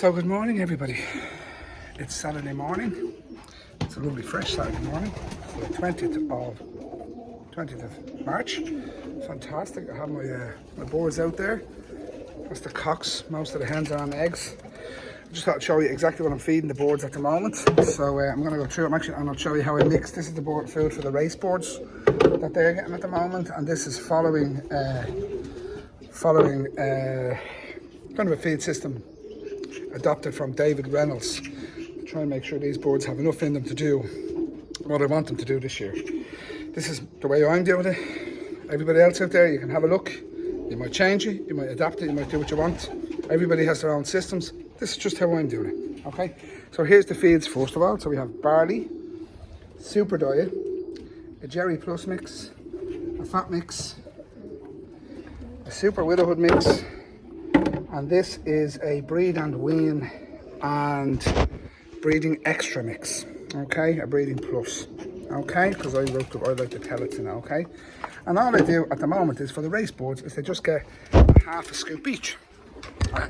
So good morning everybody. It's Saturday morning. It's a lovely fresh Saturday morning. It's the 20th of March. Fantastic. I have my boards out there. That's the cocks. Most of the hens are on eggs. I just thought I'd show you exactly what I'm feeding the boards at the moment. So I'm going to go through it and I'll show you how I mix. This is the board food for the race boards that they're getting at the moment, and this is following kind of a feed system adopted from David Reynolds to try and make sure these boards have enough in them to do what I want them to do this year. This is the way I'm doing it. Everybody else out there, you can have a look. You might change it, you might adapt it, you might do what you want. Everybody has their own systems. This is just how I'm doing it, okay? So here's the feeds first of all. So we have barley, super diet, a Jerry Plus mix, a fat mix, a super widowhood mix, and this is a breed and wean and breeding extra mix, okay? A breeding plus, okay? Because I like the pellets in it, okay? And all I do at the moment is for the race boards is they just get half a scoop each.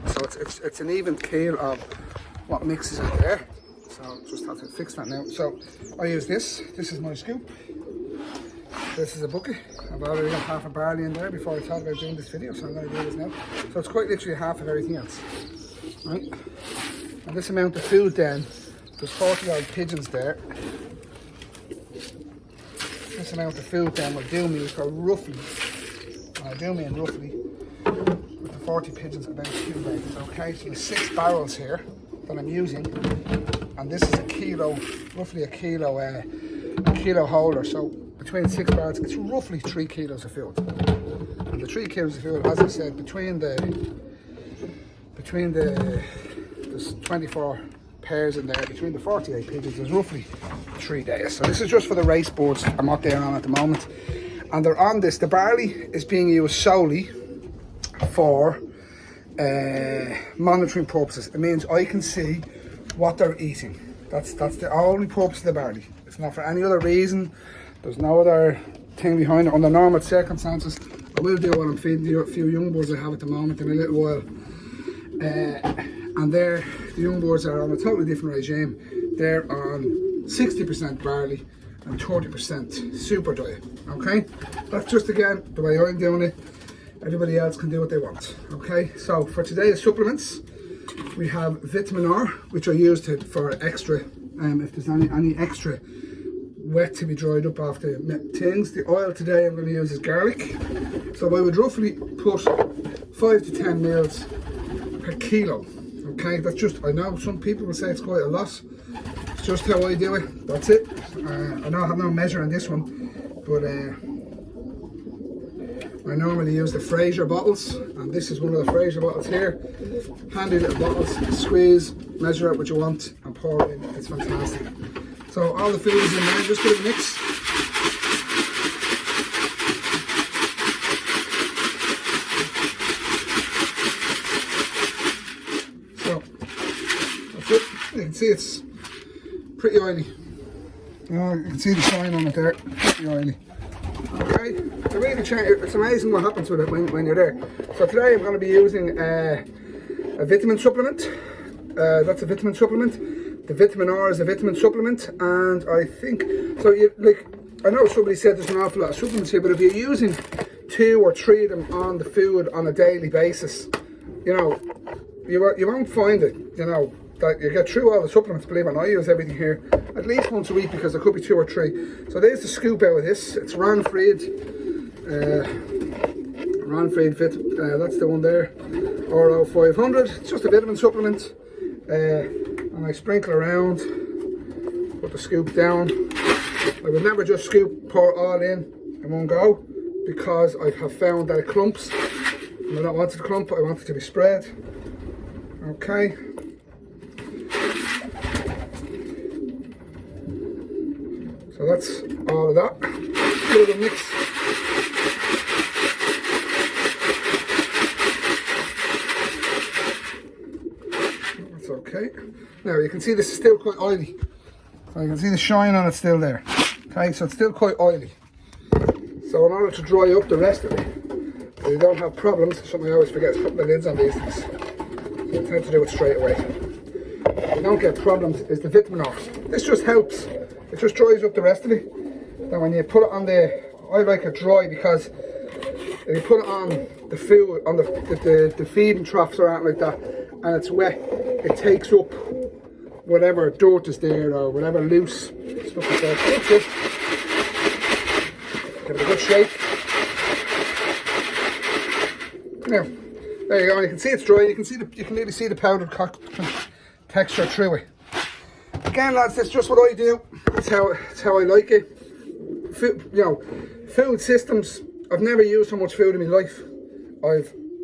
So it's an even keel of what mixes in there. So just have to fix that now. So I use this. This is my scoop. This is a bucket. I've already got half a barley in there before I thought about doing this video, so I'm going to do this now. So it's quite literally half of everything else, right? And this amount of food then, there's 40 odd pigeons there. This amount of food then will do me for roughly, with the 40 pigeons about 2 days, okay? So there's 6 barrels here that I'm using, and this is a kilo, roughly a kilo holder. So between 6 barrels, it's roughly 3 kilos of food. And the 3 kilos of food, as I said, between the there's 24 pairs in there, between the 48 pigeons, there's roughly 3 days. So this is just for the race boards and what they're on at the moment. And they're on this. The barley is being used solely for monitoring purposes. It means I can see what they're eating. That's the only purpose of the barley. It's not for any other reason. There's no other thing behind it. Under normal circumstances, I will do what I'm feeding the few young boards I have at the moment in a little while. And the young boards are on a totally different regime. They're on 60% barley and 30% super diet, okay? That's just, again, the way I'm doing it. Everybody else can do what they want, okay? So for today's supplements, we have vitamin R, which I use for extra, if there's any extra wet to be dried up off the things. The oil today I'm going to use is garlic. So I would roughly put 5 to 10 mils per kilo, okay? That's just, I know some people will say it's quite a lot. It's just how I do it, that's it. I don't have no measure on this one, but I normally use the Fraser bottles, and this is one of the Fraser bottles here. Handy little bottles, squeeze, measure out what you want and pour it in. It's fantastic. So all the food is in there, just give it a mix. So that's it. You can see it's pretty oily. You can see the shine on it there, pretty oily. Okay, it really it's amazing what happens with it when you're there. So today I'm going to be using a vitamin supplement. That's a vitamin supplement. The vitamin R is a vitamin supplement, and I think so. I know somebody said there's an awful lot of supplements here, but if you're using 2 or 3 of them on the food on a daily basis, you know, you won't find it. You know that you get through all the supplements. Believe it, I use everything here at least once a week because there could be 2 or 3. So there's the scoop out of this. It's Ranfried Fit. That's the one there. RO 500. It's just a vitamin supplement. And I sprinkle around, put the scoop down. I would never just pour all in one go, because I have found that it clumps, and I don't want it to clump, I want it to be spread. Okay. So that's all of that. Give it a mix. Okay, now you can see this is still quite oily. So you can see the shine on it still there. Okay, so it's still quite oily. So in order to dry up the rest of it, so you don't have problems, something I always forget is putting the lids on these things. That's how to do it straight away. You don't get problems is the Vitaminor. This just helps. It just dries up the rest of it. Then when you put it on I like it dry because if you put it on the food, on the feeding troughs or anything like that, and it's wet, it takes up whatever dirt is there or whatever loose stuff like that. That's it. Give it a good shake. Now, there you go. And you can see it's dry. You can really see the powdered texture through it. Again, lads, that's just what I do. It's how I like it. Food systems. I've never used so much food in my life.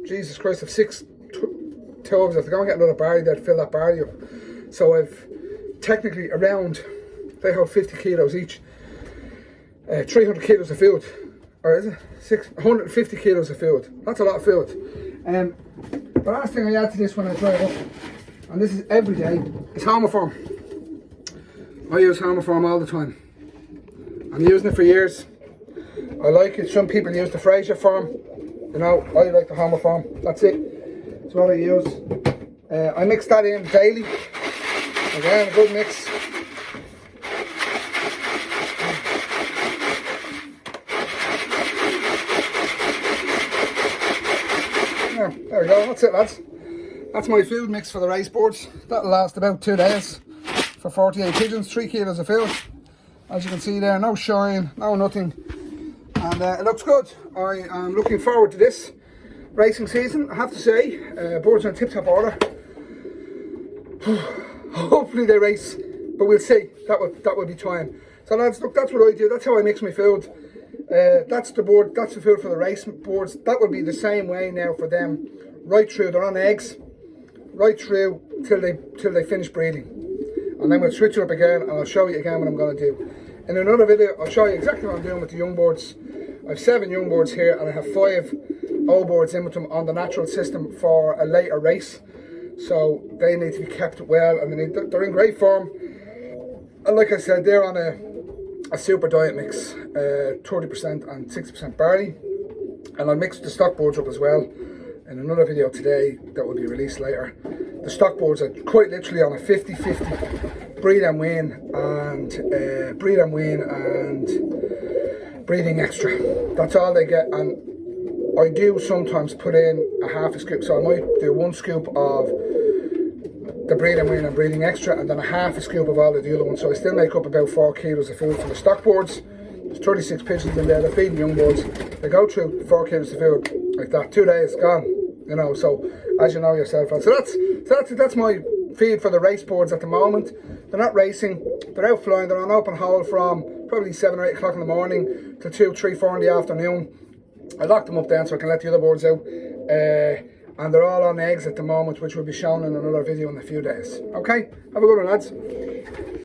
Jesus Christ, I've 6 tubs. I have to go and get another barley there to fill that barley up. So I've technically around, they hold 50 kilos each, 300 kilos of food. Or is it? 150 kilos of food. That's a lot of food. The last thing I add to this when I dry it up, and this is every day, is Homoform. I use Homoform all the time. I'm using it for years. I like it. Some people use the Fraser form. You know, I like the Homoform. That's it. That's what I use. I mix that in daily. Again, a good mix. Yeah, there we go. That's it, lads. That's my food mix for the race boards. That'll last about 2 days for 48 pigeons, 3 kilos of food. As you can see there, no shine, no nothing. And it looks good. I am looking forward to this racing season. I have to say, boards are in tip-top order. Hopefully they race, but we'll see. That will be time. So lads, look, that's what I do. That's how I mix my food. That's the board. That's the food for the racing boards. That will be the same way now for them, right through. They're on eggs, right through till they finish breeding. And then we'll switch it up again, and I'll show you again what I'm going to do. In another video, I'll show you exactly what I'm doing with the young boards. I have 7 young boards here, and I have 5 old boards in with them on the natural system for a later race. So they need to be kept well, and they're in great form. And like I said, they're on a super diet mix, 30% and 60% barley. And I'll mix the stock boards up as well in another video today that will be released later. The stock boards are quite literally on a 50-50 breed and wean and breeding extra. That's all they get. And I do sometimes put in a half a scoop, so I might do 1 scoop of the breed and wean and breeding extra, and then a half a scoop of all of the other ones. So I still make up about 4 kilos of food for the stock boards. There's 36 pigeons in there. They're feeding young boards. They go through 4 kilos of food like that. 2 days gone. You know, so as you know yourself. So that's my feed for the race boards at the moment. They're not racing. They're out flying. They're on open hole from probably 7 or 8 o'clock in the morning to 2, 3, 4 in the afternoon. I locked them up then so I can let the other boards out. And they're all on eggs at the moment, which will be shown in another video in a few days. Okay, have a good one, lads.